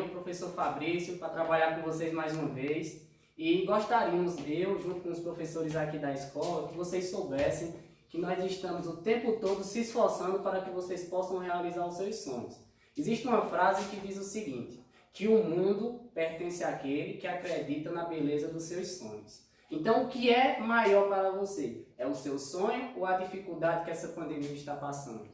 eu, professor Fabrício, para trabalhar com vocês mais uma vez. E gostaríamos, eu, junto com os professores aqui da escola, que vocês soubessem que nós estamos o tempo todo se esforçando para que vocês possam realizar os seus sonhos. Existe uma frase que diz o seguinte, que o mundo pertence àquele que acredita na beleza dos seus sonhos. Então, o que é maior para você? É o seu sonho ou a dificuldade que essa pandemia está passando?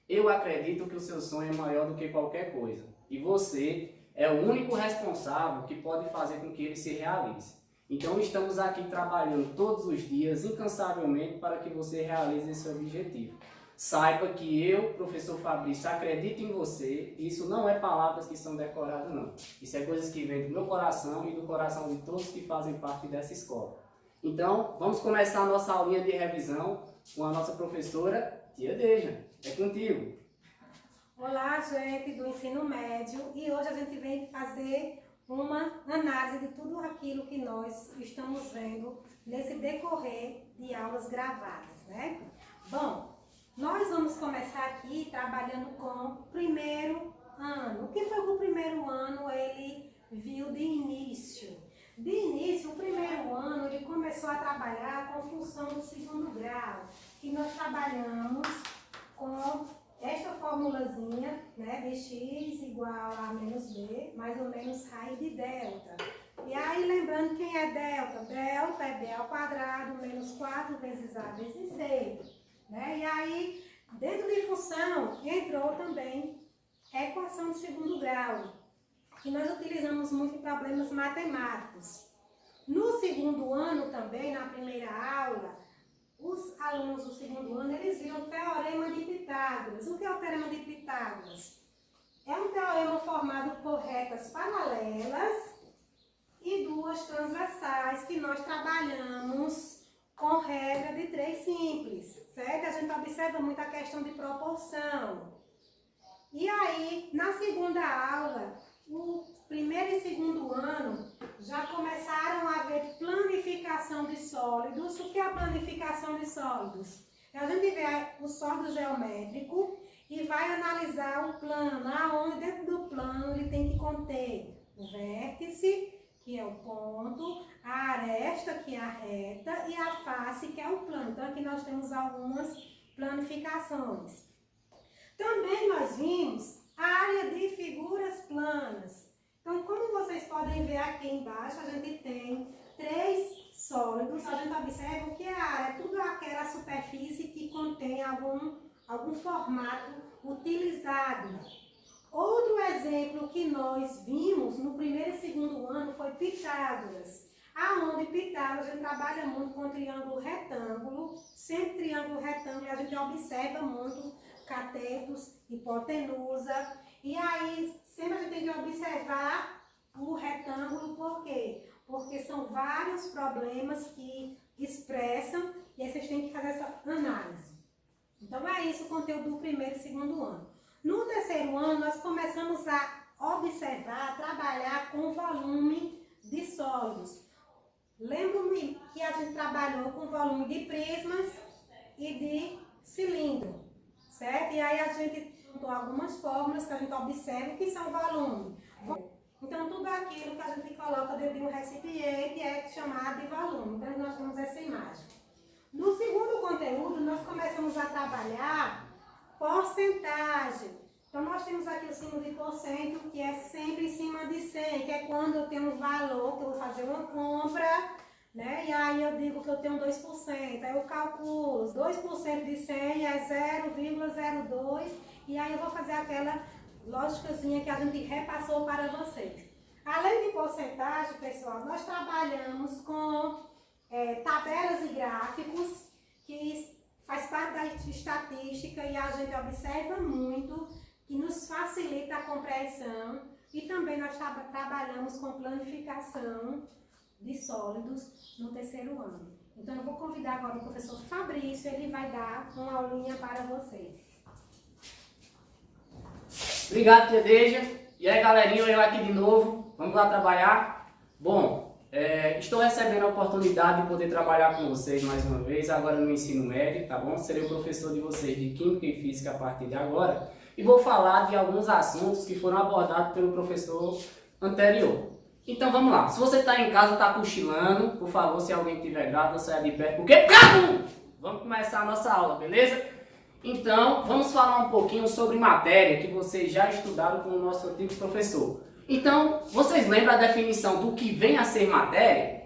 Eu acredito que o seu sonho é maior do que qualquer coisa. E você é o único responsável que pode fazer com que ele se realize. Então, estamos aqui trabalhando todos os dias, incansavelmente, para que você realize esse objetivo. Saiba que eu, professor Fabrício, acredito em você. Isso não é palavras que são decoradas, não. Isso é coisas que vêm do meu coração e do coração de todos que fazem parte dessa escola. Então, vamos começar a nossa aulinha de revisão com a nossa professora, Tia Deja. É contigo. Olá, gente do ensino médio. E hoje a gente vem fazer uma análise de tudo aquilo que nós estamos vendo nesse decorrer de aulas gravadas, né? Bom, nós vamos começar aqui trabalhando com o primeiro ano. O que foi que o primeiro ano ele viu de início? De início, o primeiro ano ele começou a trabalhar com função do segundo grau, que nós trabalhamos com esta formulazinha, né, de x igual a menos b, mais ou menos raiz de delta. E aí, lembrando quem é delta? Delta é b ao quadrado menos 4 vezes a vezes c. Né? E aí, dentro de função, entrou também a equação de segundo grau, que nós utilizamos muito em problemas matemáticos. No segundo ano também, na primeira aula, os alunos do segundo ano, eles viram o Teorema de Pitágoras. O que é o Teorema de Pitágoras? É um teorema formado por retas paralelas e duas transversais, que nós trabalhamos com regra de 3 simples, certo? A gente observa muito a questão de proporção. E aí, na segunda aula, o primeiro e segundo ano já começaram a ver planificação de sólidos. O que é a planificação de sólidos? A gente vê o sólido geométrico e vai analisar o plano, aonde dentro do plano ele tem que conter o vértice, que é o ponto, a aresta, que é a reta, e a face, que é o plano. Então, aqui nós temos algumas planificações. Também nós vimos a área de figuras planas. Então, como vocês podem ver aqui embaixo, a gente tem 3 sólidos. A gente observa o que é a área, é tudo aquela superfície que contém algum formato utilizado. Outro exemplo que nós vimos no primeiro e segundo ano foi Pitágoras. Aonde Pitágoras a gente trabalha muito com triângulo retângulo. Sempre triângulo retângulo a gente observa muito catetos, hipotenusa. E aí, sempre a gente tem que observar o retângulo, por quê? Porque são vários problemas que expressam e aí vocês têm que fazer essa análise. Então, é isso o conteúdo do primeiro e segundo ano. No terceiro ano, nós começamos a observar, a trabalhar com volume de sólidos. Lembro-me que a gente trabalhou com volume de prismas e de cilindro, certo? E aí a gente juntou algumas fórmulas que a gente observa que são volume. Então, tudo aquilo que a gente coloca dentro de um recipiente é chamado de volume. Então, nós temos essa imagem. No segundo conteúdo, nós começamos a trabalhar porcentagem. Então, nós temos aqui o símbolo de porcento, que é sempre em cima de 100, que é quando eu tenho um valor, que eu vou fazer uma compra, né? E aí eu digo que eu tenho 2%, aí eu calculo, 2% de 100 é 0,02, e aí eu vou fazer aquela lógicazinha que a gente repassou para vocês. Além de porcentagem, pessoal, nós trabalhamos com tabelas e gráficos, que faz parte da estatística e a gente observa muito, que nos facilita a compreensão. E também nós trabalhamos com planificação de sólidos no terceiro ano. Então eu vou convidar agora o professor Fabrício, ele vai dar uma aulinha para vocês. Obrigado, Tia Deja. E aí, galerinha, eu aqui de novo. Vamos lá trabalhar? Bom, Estou recebendo a oportunidade de poder trabalhar com vocês mais uma vez, agora no ensino médio, tá bom? Serei o professor de vocês de Química e Física a partir de agora e vou falar de alguns assuntos que foram abordados pelo professor anterior. Então vamos lá, se você está em casa, está cochilando, por favor, se alguém tiver grávido, saia de perto, porque vamos começar a nossa aula, beleza? Então, vamos falar um pouquinho sobre matéria que vocês já estudaram com o nosso antigo professor. Então, vocês lembram a definição do que vem a ser matéria?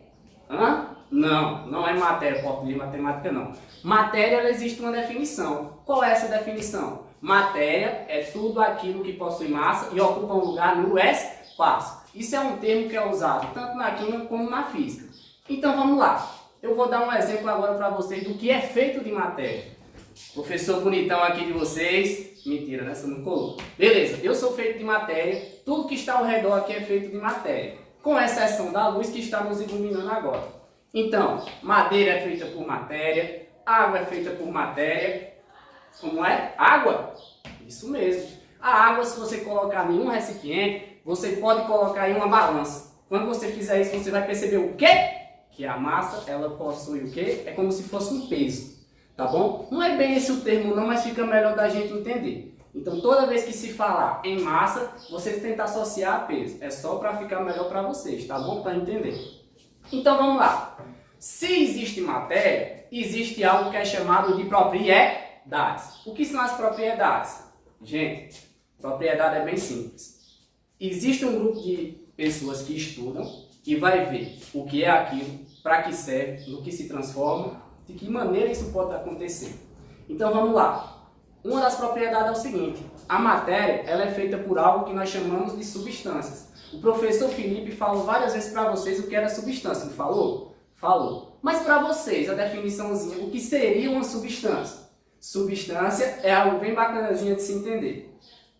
Não, não é matéria, português, matemática não. Matéria, ela existe uma definição. Qual é essa definição? Matéria é tudo aquilo que possui massa e ocupa um lugar no espaço. Isso é um termo que é usado tanto na química como na física. Então, vamos lá. Eu vou dar um exemplo agora para vocês do que é feito de matéria. Professor bonitão aqui de vocês. Mentira, né? Você não colou. Beleza, eu sou feito de matéria. Tudo que está ao redor aqui é feito de matéria. Com exceção da luz que está nos iluminando agora. Então, madeira é feita por matéria. Água é feita por matéria. Como é? Água? Isso mesmo. A água, se você colocar em um recipiente, você pode colocar em uma balança. Quando você fizer isso, você vai perceber o quê? Que a massa, ela possui o quê? É como se fosse um peso. Tá bom? Não é bem esse o termo não, mas fica melhor da gente entender. Então, toda vez que se falar em massa, vocês tentam associar a peso. É só para ficar melhor para vocês, tá bom? Para entender. Então, vamos lá. Se existe matéria, existe algo que é chamado de propriedades. O que são as propriedades? Gente, propriedade é bem simples. Existe um grupo de pessoas que estudam e vai ver o que é aquilo, para que serve, no que se transforma, de que maneira isso pode acontecer. Então vamos lá. Uma das propriedades é o seguinte: a matéria ela é feita por algo que nós chamamos de substâncias. O professor Felipe falou várias vezes para vocês o que era substância, não falou? Falou. Mas para vocês, a definiçãozinha, o que seria uma substância? Substância é algo bem bacaninha de se entender.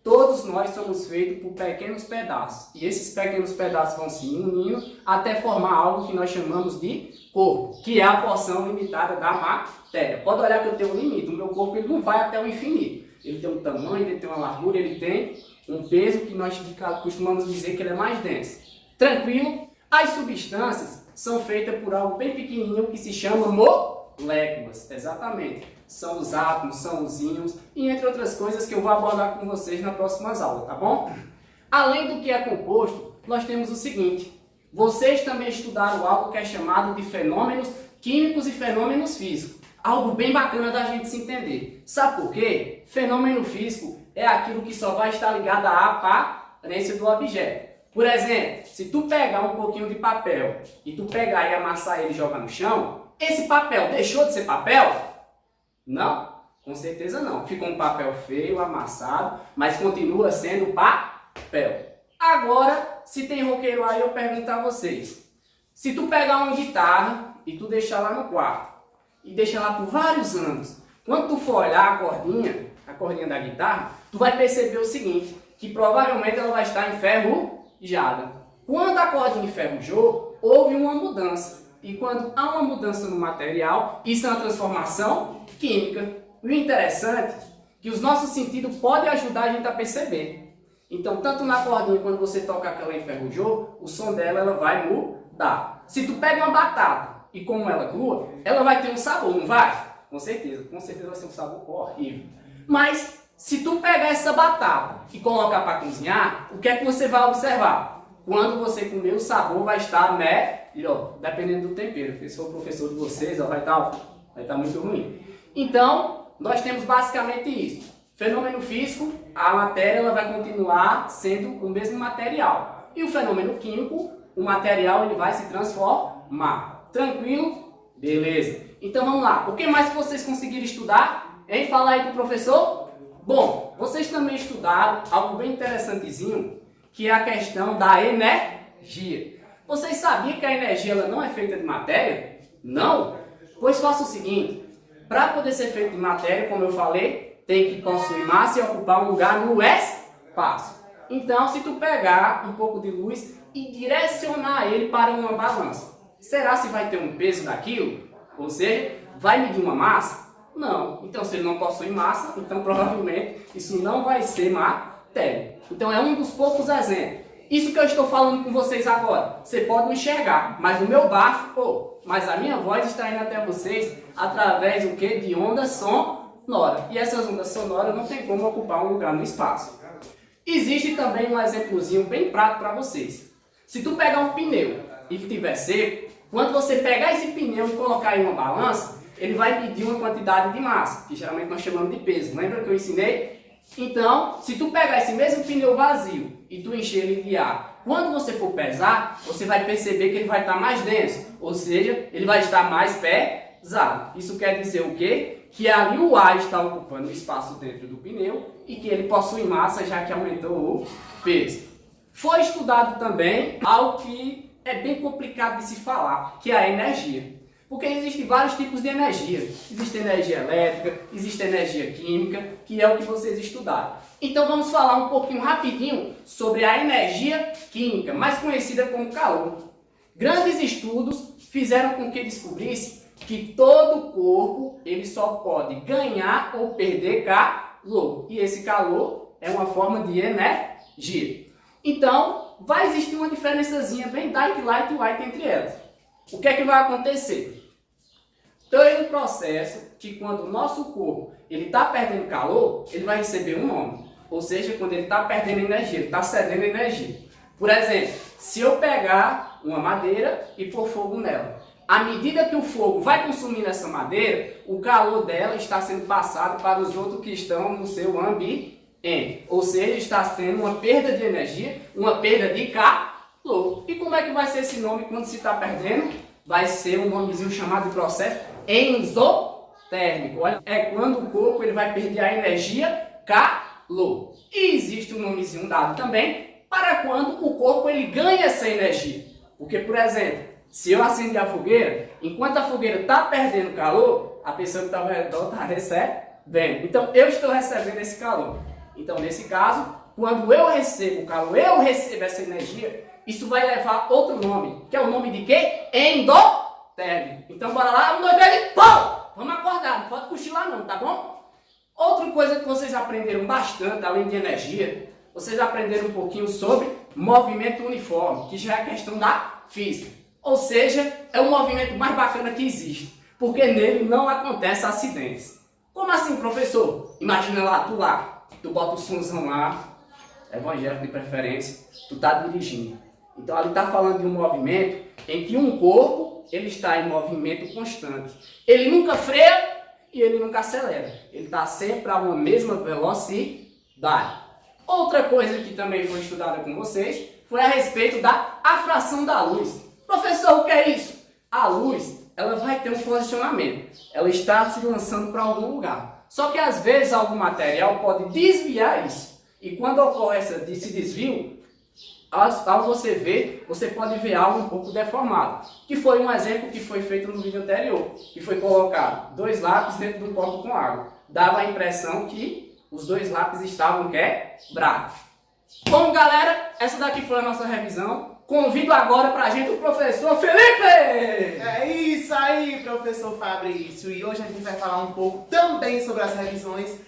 Todos nós somos feitos por pequenos pedaços. E esses pequenos pedaços vão se unindo até formar algo que nós chamamos de corpo, que é a porção limitada da matéria. Pode olhar que eu tenho um limite. O meu corpo ele não vai até o infinito. Ele tem um tamanho, ele tem uma largura, ele tem um peso que nós costumamos dizer que ele é mais denso. Tranquilo? As substâncias são feitas por algo bem pequenininho que se chama moléculas. Exatamente. São os átomos, são os íons e entre outras coisas que eu vou abordar com vocês nas próximas aulas, tá bom? Além do que é composto, nós temos o seguinte. Vocês também estudaram algo que é chamado de fenômenos químicos e fenômenos físicos. Algo bem bacana da gente se entender. Sabe por quê? Fenômeno físico é aquilo que só vai estar ligado à aparência do objeto. Por exemplo, se tu pegar um pouquinho de papel e tu pegar e amassar ele e jogar no chão, esse papel deixou de ser papel? Não, com certeza não. Fica um papel feio, amassado, mas continua sendo papel. Agora, se tem roqueiro aí, eu pergunto a vocês. Se tu pegar uma guitarra e tu deixar lá no quarto, e deixar lá por vários anos, quando tu for olhar a cordinha da guitarra, tu vai perceber o seguinte, que provavelmente ela vai estar enferrujada. Quando a cordinha enferrujou, houve uma mudança. E quando há uma mudança no material, isso é uma transformação química. O interessante é que os nossos sentidos podem ajudar a gente a perceber. Então, tanto na cordinha, quando você toca aquela enferrujou, o som dela ela vai mudar. Se tu pega uma batata e como ela crua, ela vai ter um sabor, não vai? Com certeza vai ser um sabor horrível. Mas, se tu pegar essa batata e colocar para cozinhar, o que é que você vai observar? Quando você comer, o sabor vai estar melhor, dependendo do tempero. Porque se for o professor de vocês, vai estar muito ruim. Então, nós temos basicamente isso. Fenômeno físico, a matéria ela vai continuar sendo o mesmo material. E o fenômeno químico, o material ele vai se transformar. Tranquilo? Beleza. Então vamos lá. O que mais que vocês conseguiram estudar? Hein? Fala aí pro professor. Bom, vocês também estudaram algo bem interessantezinho, que é a questão da energia. Vocês sabiam que a energia ela não é feita de matéria? Não? Pois faça o seguinte. Para poder ser feito de matéria, como eu falei, tem que possuir massa e ocupar um lugar no espaço. Então, se tu pegar um pouco de luz e direcionar ele para uma balança, será se vai ter um peso daquilo? Ou seja, vai medir uma massa? Não. Então, se ele não possui massa, então provavelmente isso não vai ser matéria. Então, é um dos poucos exemplos. Isso que eu estou falando com vocês agora, você pode não enxergar, mas o meu bafo, mas a minha voz está indo até vocês através do que? De onda sonora. E essas ondas sonoras não tem como ocupar um lugar no espaço. Existe também um exemplozinho bem prático para vocês. Se tu pegar um pneu e que estiver seco, quando você pegar esse pneu e colocar em uma balança, ele vai medir uma quantidade de massa, que geralmente nós chamamos de peso. Lembra que eu ensinei? Então, se tu pegar esse mesmo pneu vazio e tu encher ele de ar, quando você for pesar, você vai perceber que ele vai estar mais denso, ou seja, ele vai estar mais pesado. Isso quer dizer o quê? Que ali o ar está ocupando o espaço dentro do pneu e que ele possui massa, já que aumentou o peso. Foi estudado também algo que é bem complicado de se falar, que é a energia. Porque existem vários tipos de energia. Existe energia elétrica, existe energia química, que é o que vocês estudaram. Então vamos falar um pouquinho rapidinho sobre a energia química, mais conhecida como calor. Grandes estudos fizeram com que descobrisse que todo corpo ele só pode ganhar ou perder calor. E esse calor é uma forma de energia. Então, vai existir uma diferençazinha bem dark, light e white entre elas. O que é que vai acontecer? Tem um processo que quando o nosso corpo está perdendo calor, ele vai receber um nome. Ou seja, quando ele está perdendo energia, ele está cedendo energia. Por exemplo, se eu pegar uma madeira e pôr fogo nela, à medida que o fogo vai consumindo essa madeira, o calor dela está sendo passado para os outros que estão no seu ambiente. Ou seja, está tendo uma perda de energia, uma perda de calor. E como é que vai ser esse nome quando se está perdendo? Vai ser um nomezinho chamado de processo exotérmico. Olha, é quando o corpo ele vai perder a energia calor. E existe um nomezinho dado também para quando o corpo ele ganha essa energia. Porque, por exemplo, se eu acender a fogueira, enquanto a fogueira está perdendo calor, a pessoa que está ao redor está recebendo. Então, eu estou recebendo esse calor. Então, nesse caso, quando eu recebo o calor, eu recebo essa energia, isso vai levar outro nome, que é o nome de quê? Endotérmico. Então, bora lá, 1, 2, 3, pum! Vamos acordar, não pode cochilar não, tá bom? Outra coisa que vocês aprenderam bastante, além de energia, vocês aprenderam um pouquinho sobre movimento uniforme, que já é questão da física. Ou seja, é o movimento mais bacana que existe, porque nele não acontecem acidentes. Como assim, professor? Imagina lá, tu bota o somzão lá, evangélico de preferência, tu tá dirigindo. Então ali tá falando de um movimento em que um corpo, ele está em movimento constante. Ele nunca freia e ele nunca acelera. Ele está sempre a uma mesma velocidade. Outra coisa que também foi estudada com vocês foi a respeito da afração da luz. Professor, o que é isso? A luz, ela vai ter um posicionamento. Ela está se lançando para algum lugar. Só que às vezes algum material pode desviar isso. E quando ocorre esse desvio, ao você ver, você pode ver algo um pouco deformado. Que foi um exemplo que foi feito no vídeo anterior. Que foi colocar 2 lápis dentro de um copo com água. Dava a impressão que os 2 lápis estavam quebrados. Bom, galera, essa daqui foi a nossa revisão. Convido agora pra gente o professor Felipe! É isso aí, professor Fabrício. E hoje a gente vai falar um pouco também sobre as revisões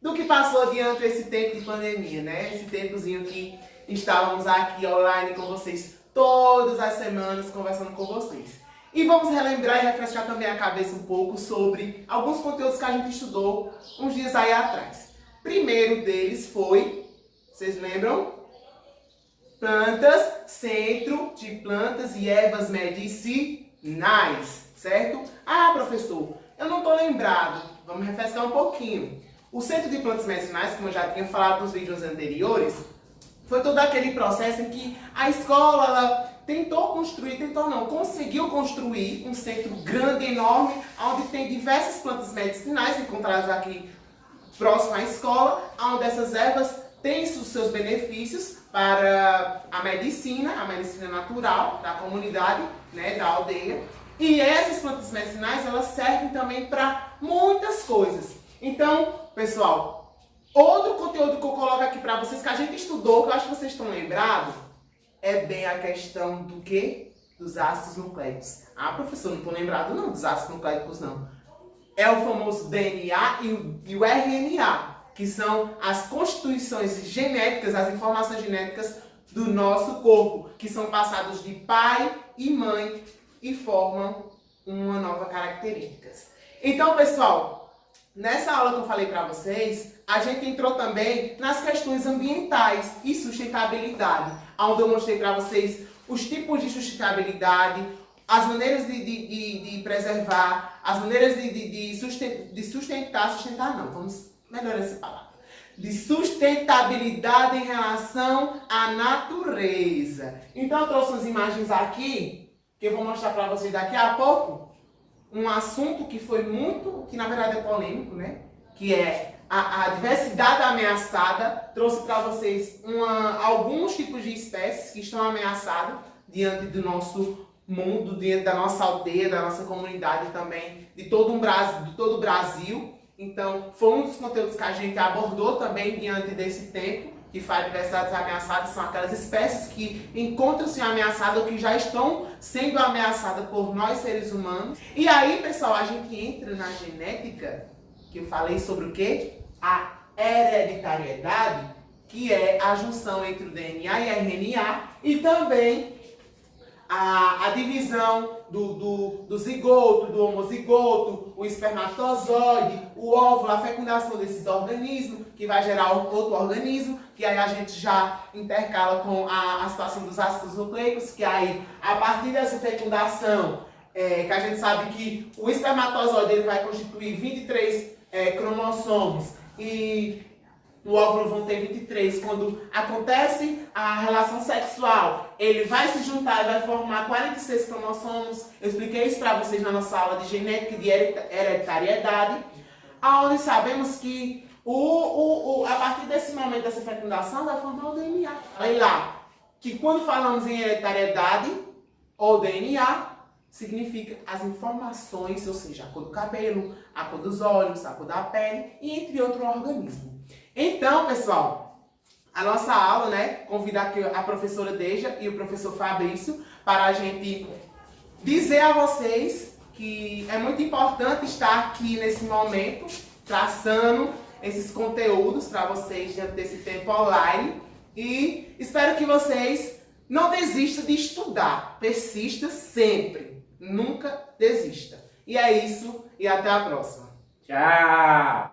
do que passou diante esse tempo de pandemia, né? Esse tempozinho que estávamos aqui online com vocês todas as semanas, conversando com vocês. E vamos relembrar e refrescar também a cabeça um pouco sobre alguns conteúdos que a gente estudou uns dias aí atrás. Primeiro deles foi, vocês lembram? Plantas, Centro de Plantas e Ervas Medicinais, certo? Ah, professor, eu não estou lembrado. Vamos refrescar um pouquinho. O Centro de Plantas Medicinais, como eu já tinha falado nos vídeos anteriores, foi todo aquele processo em que a escola ela conseguiu construir um centro grande, enorme, onde tem diversas plantas medicinais encontradas aqui próximo à escola, onde essas ervas têm os seus benefícios para a medicina natural da comunidade, né, da aldeia. E essas plantas medicinais, elas servem também para muitas coisas. Então, pessoal, outro conteúdo que eu coloco aqui para vocês, que a gente estudou, que eu acho que vocês estão lembrados, é bem a questão do quê? Dos ácidos nucleicos. Ah, professor, não estou lembrado não dos ácidos nucleicos, não. É o famoso DNA e o RNA, que são as constituições genéticas, as informações genéticas do nosso corpo, que são passados de pai e mãe e formam uma nova característica. Então, pessoal, nessa aula que eu falei para vocês, a gente entrou também nas questões ambientais e sustentabilidade, onde eu mostrei para vocês os tipos de sustentabilidade, as maneiras de preservar, as maneiras de sustentar não, vamos melhorar essa palavra, de sustentabilidade em relação à natureza. Então eu trouxe umas imagens aqui, que eu vou mostrar para vocês daqui a pouco, um assunto que foi muito, que na verdade é polêmico, né? Que é a diversidade ameaçada. Trouxe para vocês alguns tipos de espécies que estão ameaçadas diante do nosso mundo, diante da nossa aldeia, da nossa comunidade também, de todo o Brasil. Então, foi um dos conteúdos que a gente abordou também diante desse tempo, que faz diversidades ameaçadas, são aquelas espécies que encontram-se ameaçadas ou que já estão sendo ameaçadas por nós seres humanos. E aí, pessoal, a gente entra na genética, que eu falei sobre o quê? A hereditariedade, que é a junção entre o DNA e a RNA, e também a divisão do zigoto, do homozigoto, o espermatozoide, o óvulo, a fecundação desses organismos, que vai gerar outro organismo, que aí a gente já intercala com a situação dos ácidos nucleicos, que aí, a partir dessa fecundação, que a gente sabe que o espermatozoide ele vai constituir 23 cromossomos e o óvulo vão ter 23. Quando acontece a relação sexual, ele vai se juntar e vai formar 46 cromossomos. Eu expliquei isso para vocês na nossa aula de genética e de hereditariedade, onde sabemos que a partir desse momento dessa fecundação vai formar o DNA. Olha lá, que quando falamos em hereditariedade ou DNA, significa as informações, ou seja, a cor do cabelo, a cor dos olhos, a cor da pele e entre outros organismos. Então, pessoal, a nossa aula, né, convida aqui a professora Deja e o professor Fabrício para a gente dizer a vocês que é muito importante estar aqui nesse momento, traçando esses conteúdos para vocês diante desse tempo online. E espero que vocês não desistam de estudar, persista sempre, nunca desista. E é isso, e até a próxima. Tchau!